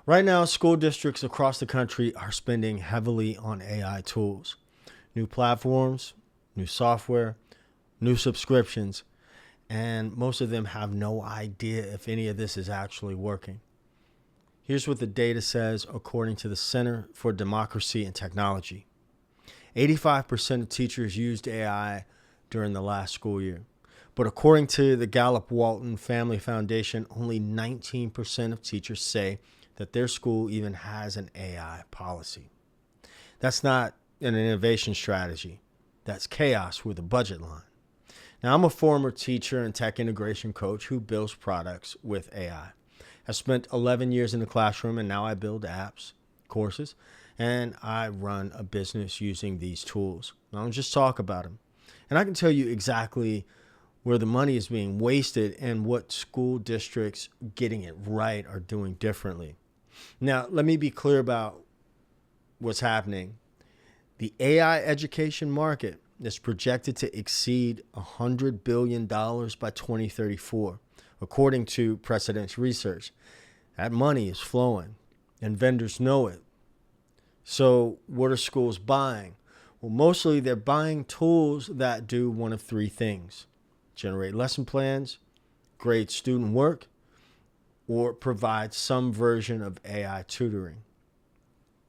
Right now, school districts across the country are spending heavily on AI tools, new platforms, new software, new subscriptions, and most of them have no idea if any of this is actually working. Here's what the data says according to the Center for Democracy and Technology. 85% of teachers used AI during the last school year. But according to the Gallup-Walton Family Foundation, only 19% of teachers say that their school even has an AI policy. That's not an innovation strategy. That's chaos with a budget line. Now, I'm a former teacher and tech integration coach who builds products with AI. I spent 11 years in the classroom, and now I build apps, courses, and I run a business using these tools. I don't just talk about them. And I can tell you exactly where the money is being wasted and what school districts getting it right are doing differently. Now, let me be clear about what's happening. The AI education market is projected to exceed $100 billion by 2034, according to Precedence Research. That money is flowing, and vendors know it. So what are schools buying? Well, mostly they're buying tools that do one of three things: generate lesson plans, grade student work, or provide some version of AI tutoring.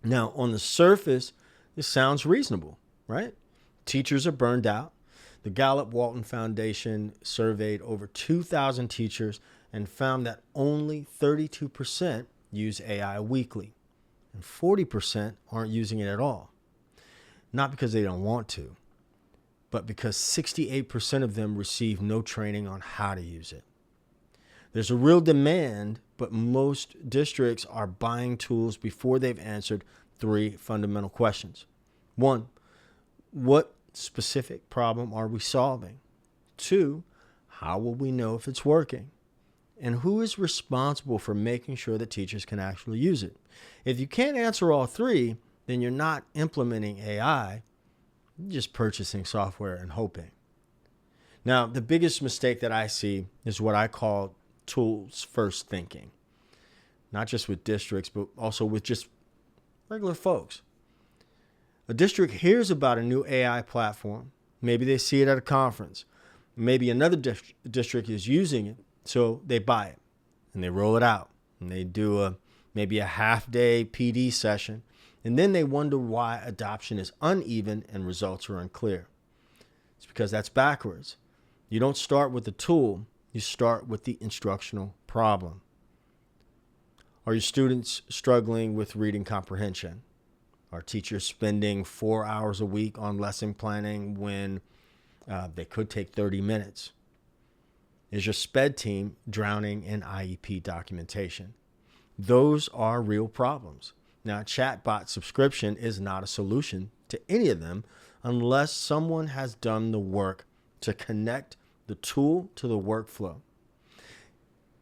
Now, on the surface, this sounds reasonable, right? Teachers are burned out. The Gallup-Walton Foundation surveyed over 2,000 teachers and found that only 32% use AI weekly, and 40% aren't using it at all. Not because they don't want to, but because 68% of them receive no training on how to use it. There's a real demand, but most districts are buying tools before they've answered three fundamental questions. One, what specific problem are we solving? Two, how will we know if it's working? And who is responsible for making sure that teachers can actually use it? If you can't answer all three, then you're not implementing AI, you're just purchasing software and hoping. Now, the biggest mistake that I see is what I call tools first thinking. Not just with districts, but also with just regular folks. A district hears about a new AI platform. Maybe they see it at a conference. Maybe another district is using it, so they buy it and they roll it out. And they do maybe a half-day PD session. And then they wonder why adoption is uneven and results are unclear. It's because that's backwards. You don't start with the tool. You start with the instructional problem. Are your students struggling with reading comprehension? Are teachers spending 4 hours a week on lesson planning when they could take 30 minutes? Is your SPED team drowning in IEP documentation? Those are real problems. Now, a chatbot subscription is not a solution to any of them unless someone has done the work to connect the tool to the workflow.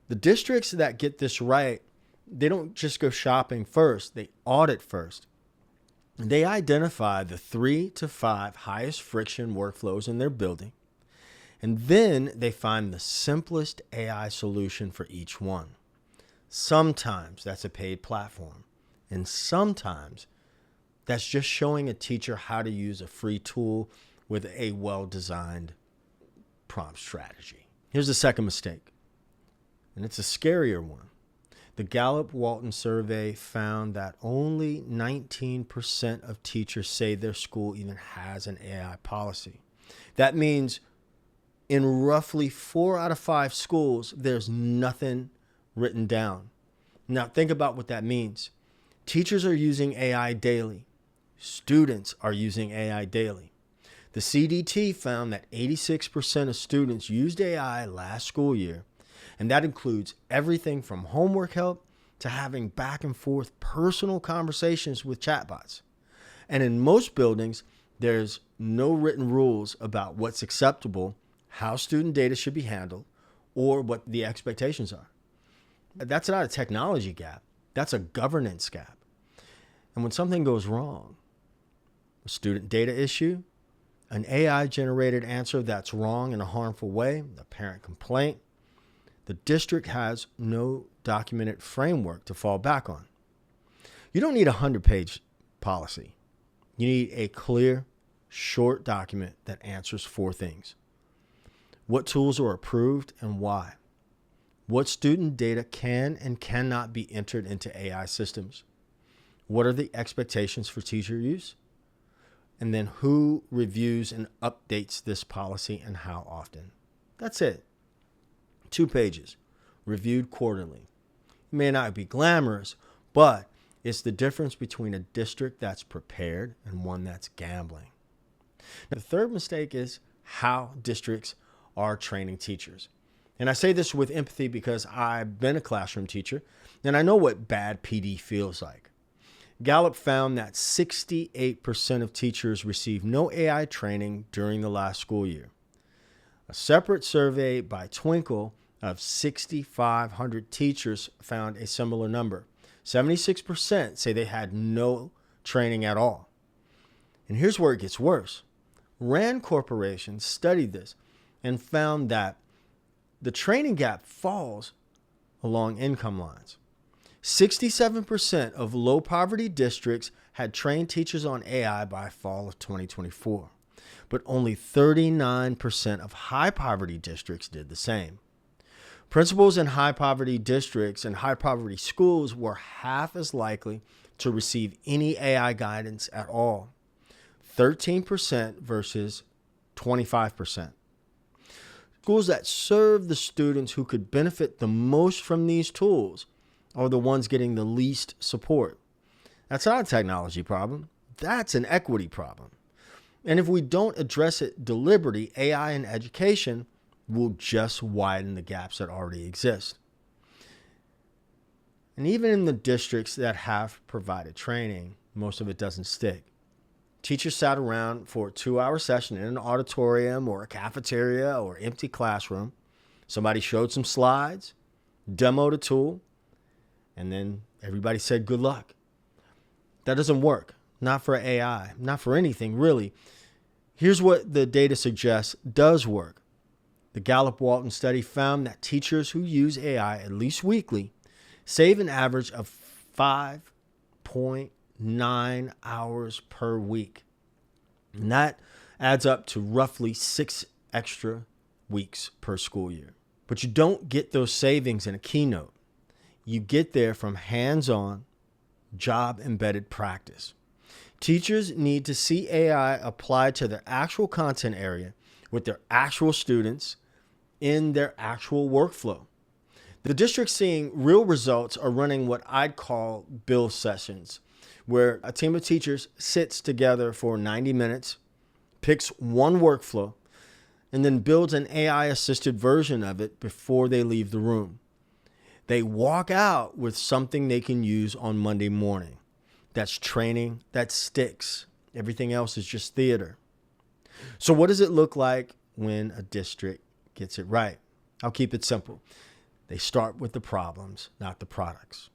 The districts that get this right, they don't just go shopping first, they audit first. They identify the 3 to 5 highest friction workflows in their building, and then they find the simplest AI solution for each one. Sometimes that's a paid platform, and sometimes that's just showing a teacher how to use a free tool with a well-designed prompt strategy. Here's the second mistake, and it's a scarier one. The Gallup-Walton survey found that only 19% of teachers say their school even has an AI policy. That means in roughly 4 out of 5 schools, there's nothing written down. Now, think about what that means. Teachers are using AI daily. Students are using AI daily. The CDT found that 86% of students used AI last school year, and that includes everything from homework help to having back and forth personal conversations with chatbots. And in most buildings, there's no written rules about what's acceptable, how student data should be handled, or what the expectations are. That's not a technology gap. That's a governance gap. And when something goes wrong, a student data issue, an AI-generated answer that's wrong in a harmful way, a parent complaint, the district has no documented framework to fall back on. You don't need a 100-page policy. You need a clear, short document that answers 4 things. What tools are approved and why? What student data can and cannot be entered into AI systems? What are the expectations for teacher use? And then who reviews and updates this policy and how often? That's it. 2 pages, reviewed quarterly. It may not be glamorous, but it's the difference between a district that's prepared and one that's gambling. Now, the third mistake is how districts are training teachers. And I say this with empathy because I've been a classroom teacher and I know what bad PD feels like. Gallup found that 68% of teachers received no AI training during the last school year. A separate survey by Twinkle of 6,500 teachers found a similar number. 76% say they had no training at all. And here's where it gets worse. Rand Corporation studied this and found that the training gap falls along income lines. 67% of low poverty districts had trained teachers on AI by fall of 2024, but only 39% of high poverty districts did the same. Principals in high poverty districts and high poverty schools were half as likely to receive any AI guidance at all, 13% versus 25%. Schools that serve the students who could benefit the most from these tools are the ones getting the least support. That's not a technology problem. That's an equity problem. And if we don't address it deliberately, AI in education will just widen the gaps that already exist. And even in the districts that have provided training, most of it doesn't stick. Teachers sat around for a 2-hour session in an auditorium or a cafeteria or empty classroom. Somebody showed some slides, demoed a tool, and then everybody said good luck. That doesn't work. Not for AI, not for anything really. Here's what the data suggests does work. The Gallup-Walton study found that teachers who use AI at least weekly save an average of 5.9 hours per week. And that adds up to roughly 6 extra weeks per school year. But you don't get those savings in a keynote. You get there from hands-on, job-embedded practice. Teachers need to see AI applied to their actual content area with their actual students in their actual workflow. The districts seeing real results are running what I'd call build sessions, where a team of teachers sits together for 90 minutes, picks one workflow, and then builds an AI-assisted version of it before they leave the room. They walk out with something they can use on Monday morning. That's training that sticks. Everything else is just theater. So what does it look like when a district gets it right? I'll keep it simple. They start with the problems, not the products.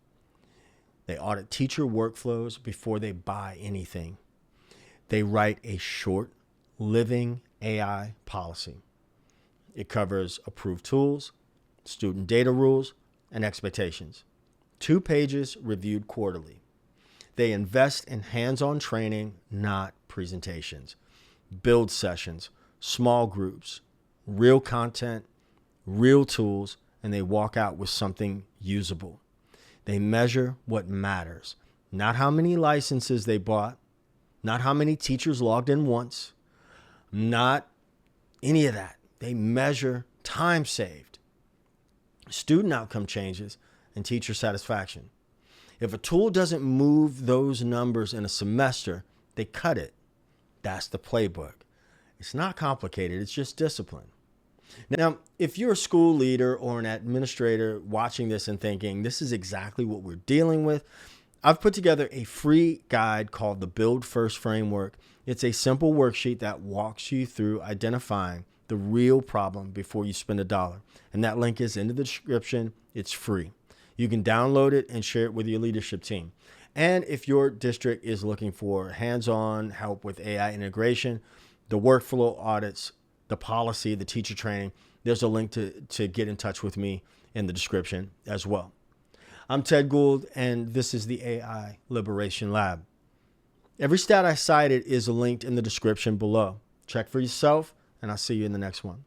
They audit teacher workflows before they buy anything. They write a short, living AI policy. It covers approved tools, student data rules, and expectations. 2 pages reviewed quarterly. They invest in hands-on training, not presentations. Build sessions, small groups, real content, real tools, and they walk out with something usable. They measure what matters, not how many licenses they bought, not how many teachers logged in once, not any of that. They measure time saved, student outcome changes, and teacher satisfaction. If a tool doesn't move those numbers in a semester, they cut it. That's the playbook. It's not complicated. It's just discipline. Now, if you're a school leader or an administrator watching this and thinking, this is exactly what we're dealing with, I've put together a free guide called the Build First Framework. It's a simple worksheet that walks you through identifying the real problem before you spend $1. And that link is in the description. It's free. You can download it and share it with your leadership team. And if your district is looking for hands-on help with AI integration, the workflow audits, the policy, the teacher training, there's a link to get in touch with me in the description as well. I'm Ted Gould, and this is the AI Liberation Lab. Every stat I cited is linked in the description below. Check for yourself, and I'll see you in the next one.